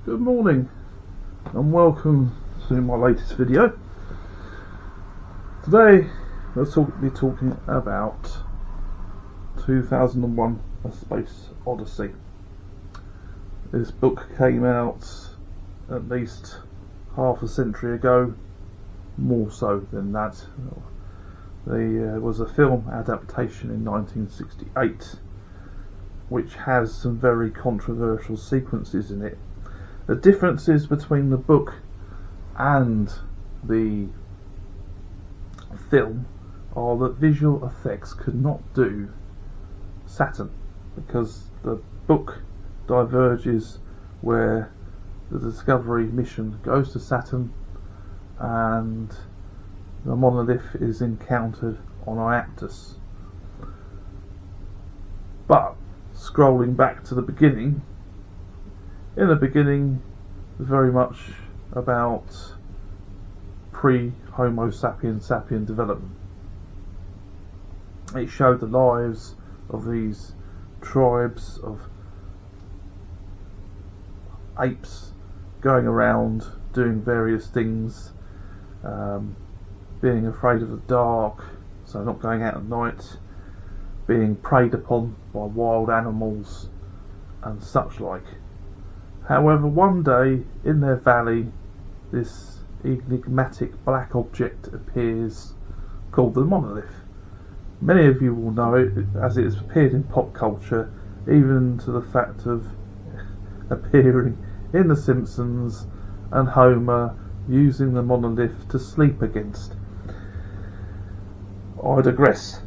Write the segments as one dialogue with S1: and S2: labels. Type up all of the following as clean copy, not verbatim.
S1: Good morning and welcome to my latest video. Today we'll be talking about 2001 A Space Odyssey. This book came out at least half a century ago, more so than that. There was a film adaptation in 1968 which has some very controversial sequences in it. The differences between the book and the film are that visual effects could not do Saturn, because the book diverges where the Discovery mission goes to Saturn and the monolith is encountered on Iaptus. But scrolling back to the beginning, in the beginning, very much about pre-Homo sapiens sapien development. It showed the lives of these tribes of apes going around doing various things, being afraid of the dark, so not going out at night, being preyed upon by wild animals and such like. However, one day in their valley, this enigmatic black object appears called the monolith. Many of you will know it as it has appeared in pop culture, even to the fact of appearing in The Simpsons and Homer using the monolith to sleep against. I digress.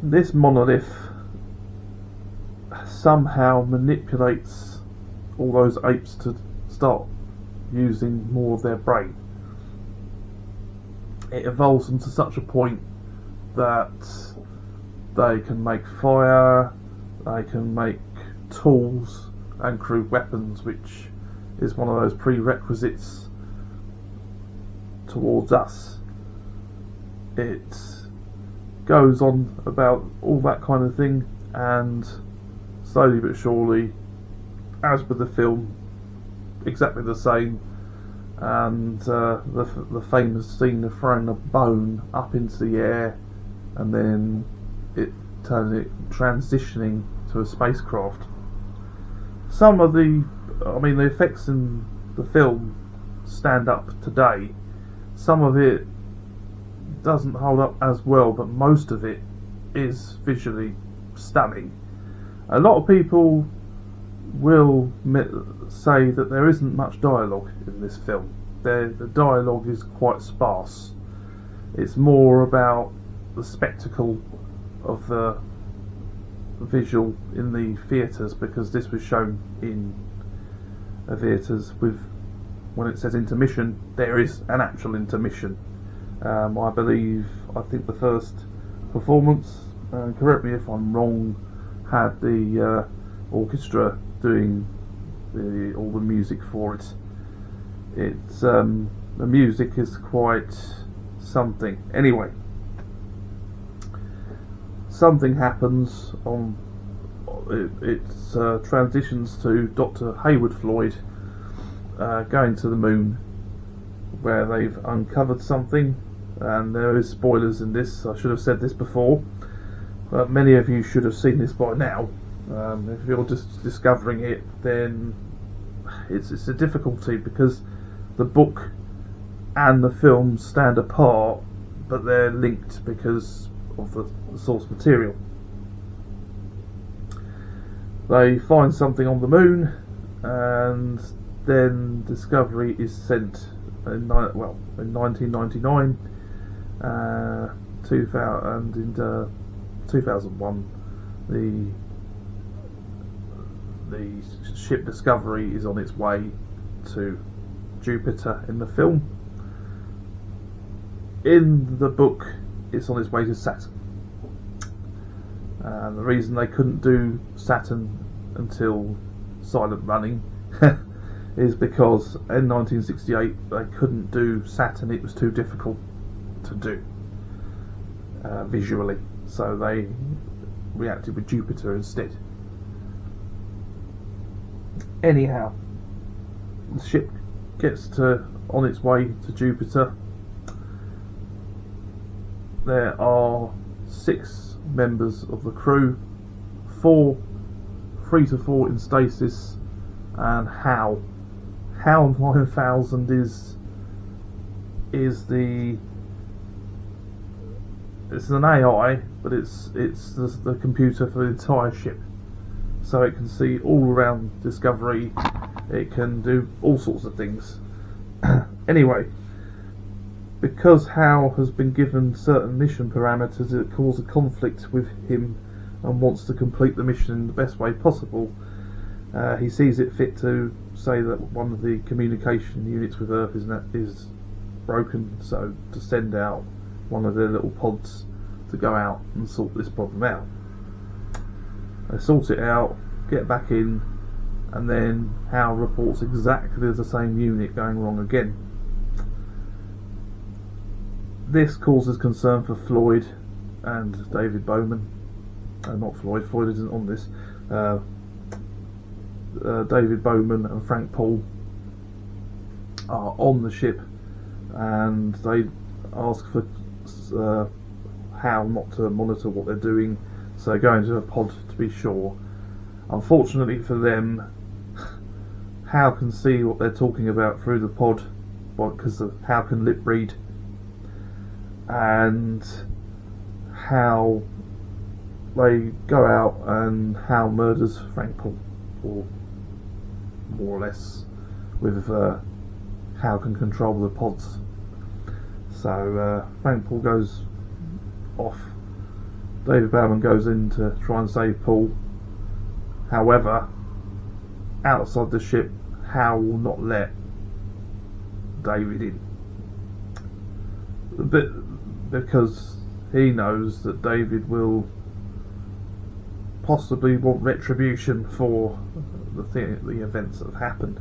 S1: This monolith somehow manipulates all those apes to start using more of their brain. It evolves them to such a point that they can make fire, they can make tools and crude weapons, which is one of those prerequisites towards us. It goes on about all that kind of thing, and slowly but surely, as with the film, exactly the same, and the famous scene of throwing a bone up into the air and then it transitioning to a spacecraft. Some of the effects in the film stand up today. Some of it doesn't hold up as well, but most of it is visually stunning. A lot of people will say that there isn't much dialogue in this film. The dialogue is quite sparse. It's more about the spectacle of the visual in the theatres, because this was shown in theatres with, when it says intermission, there is an actual intermission. I think the first performance, correct me if I'm wrong, had the orchestra doing all the music for it. It's the music is quite something. Anyway, something happens on it transitions to Dr. Hayward Floyd going to the moon, where they've uncovered something, and there is spoilers in this. I should have said this before, but many of you should have seen this by now. If you're just discovering it, then it's a difficulty, because the book and the film stand apart, but they're linked because of the source material. They find something on the moon, and then Discovery is sent in 1999, 2001. The ship Discovery is on its way to Jupiter in the film. In the book, it's on its way to Saturn. And the reason they couldn't do Saturn until silent running is because in 1968 they couldn't do Saturn. It was too difficult to do visually, so they reacted with Jupiter instead. Anyhow, the ship gets on its way to Jupiter. There are 6 members of the crew, 3 to 4 in stasis, and HAL 9000 it's an AI, but it's the computer for the entire ship, so it can see all around Discovery. It can do all sorts of things. Anyway, because HAL has been given certain mission parameters, it causes a conflict with him and wants to complete the mission in the best way possible. He sees it fit to say that one of the communication units with Earth is broken, so to send out one of their little pods to go out and sort this problem out. They sort it out, get back in, and then HAL reports exactly the same unit going wrong again. This causes concern for Floyd and David Bowman. Not Floyd. Floyd isn't on this. David Bowman and Frank Paul are on the ship, and they ask for HAL not to monitor what they're doing, so go into a pod to be sure. Unfortunately for them, HAL can see what they're talking about through the pod, because HAL can lip read, and HAL, they go out and HAL murders Frank Paul, or more or less, with HAL can control the pods. So Frank Paul goes off. David Bowman goes in to try and save Paul. However, outside the ship, HAL will not let David in, because he knows that David will possibly want retribution for the events that have happened.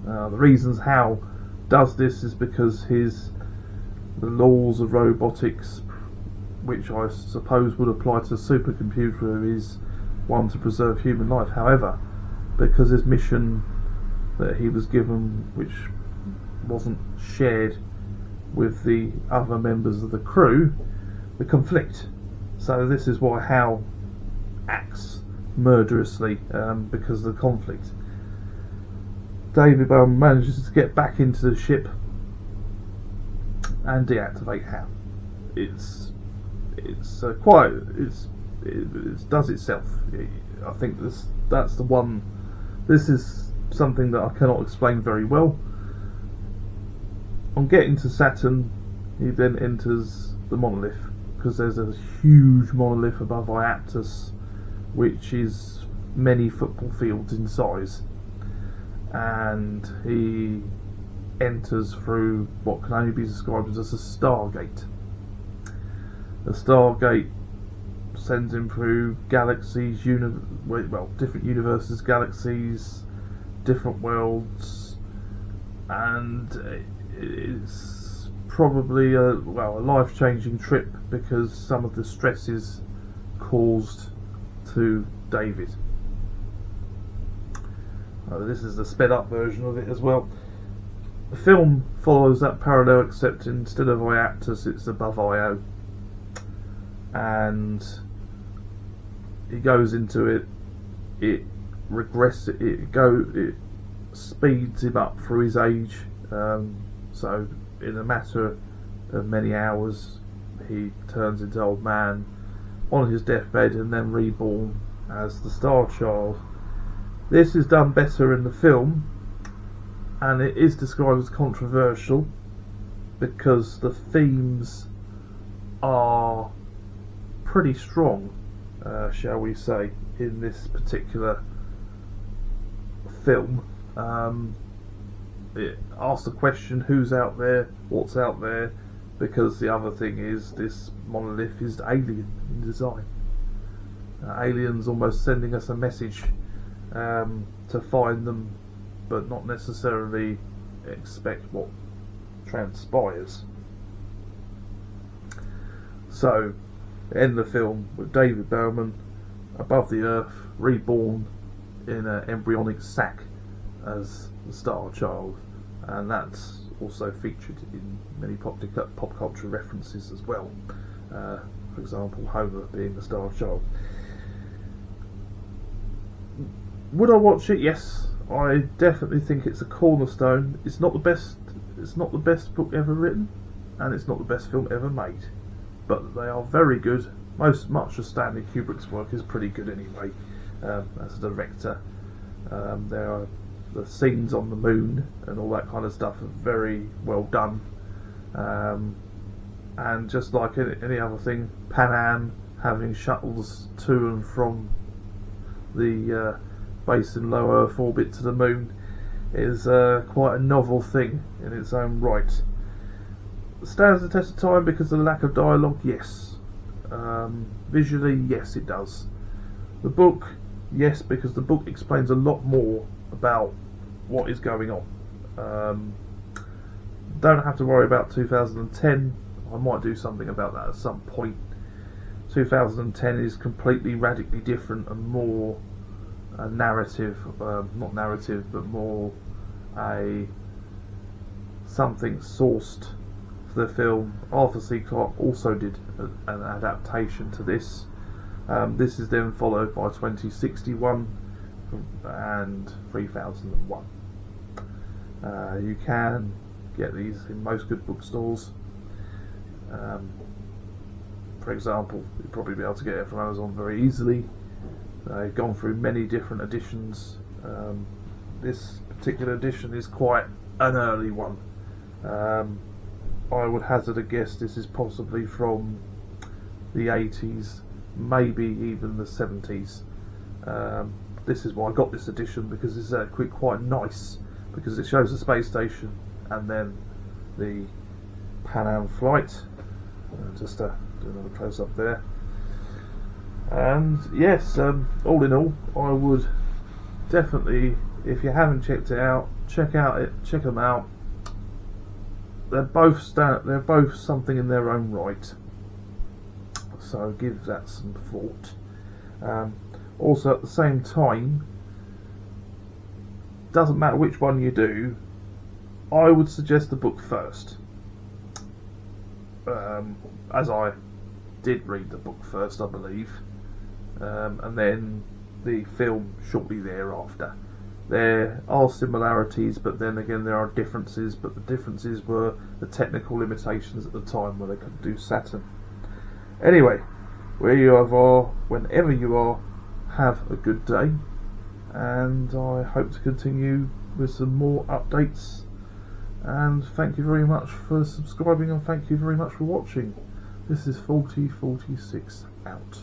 S1: The reasons HAL does this is because the laws of robotics, which I suppose would apply to a supercomputer, is one to preserve human life. However, because his mission that he was given, which wasn't shared with the other members of the crew, the conflict. So this is why HAL acts murderously, because of the conflict. David Bowman manages to get back into the ship and deactivate HAL. It does itself. I think that's the one. This is something that I cannot explain very well. On getting to Saturn, he then enters the monolith, because there's a huge monolith above Iaptus, which is many football fields in size, and he enters through what can only be described as a stargate. The stargate sends him through galaxies, different universes, galaxies, different worlds, and it's probably a life-changing trip, because some of the stresses caused to David. This is the sped-up version of it as well. The film follows that parallel, except instead of Iaptus, it's above Io, and he goes into it. It speeds him up through his age. So in a matter of many hours, he turns into old man on his deathbed, and then reborn as the Star Child. This is done better in the film, and it is described as controversial because the themes are pretty strong, shall we say, in this particular film. It asks the question, who's out there, what's out there, because the other thing is, this monolith is alien in design. Aliens almost sending us a message to find them, but not necessarily expect what transpires. So, end the film with David Bowman above the Earth, reborn in an embryonic sac as the Star Child, and that's also featured in many pop culture references as well. For example, Homer being the Star Child. Would I watch it? Yes, I definitely think it's a cornerstone. It's not the best. It's not the best book ever written, and it's not the best film ever made. But they are very good. Much of Stanley Kubrick's work is pretty good anyway. As a director, there are the scenes on the moon and all that kind of stuff are very well done. And just like any other thing, Pan Am having shuttles to and from the base in low Earth orbit to the moon is quite a novel thing in its own right. It stands the test of time because of the lack of dialogue, yes. Visually, yes, it does. The book, yes, because the book explains a lot more about what is going on. Don't have to worry about 2010. I might do something about that at some point. 2010 is completely radically different and more a narrative, not narrative, but more a something sourced for the film. Arthur C. Clarke also did an adaptation to this. This is then followed by 2061 and 3001. You can get these in most good bookstores. For example, you'll probably be able to get it from Amazon very easily. They've gone through many different editions. This particular edition is quite an early one. I would hazard a guess this is possibly from the 80s, maybe even the 70s. This is why I got this edition, because it's quite nice, because it shows the space station and then the Pan Am flight. Just do another close up there. And yes, all in all, I would definitely, if you haven't checked it out, check them out. They're both something in their own right, so give that some thought. Also, at the same time, doesn't matter which one you do, I would suggest the book first, as I did read the book first, I believe, and then the film shortly thereafter. There are similarities, but then again there are differences, but the differences were the technical limitations at the time where they couldn't do Saturn. Anyway, where you are, whenever you are, have a good day, and I hope to continue with some more updates, and thank you very much for subscribing, and thank you very much for watching. This is 4046 out.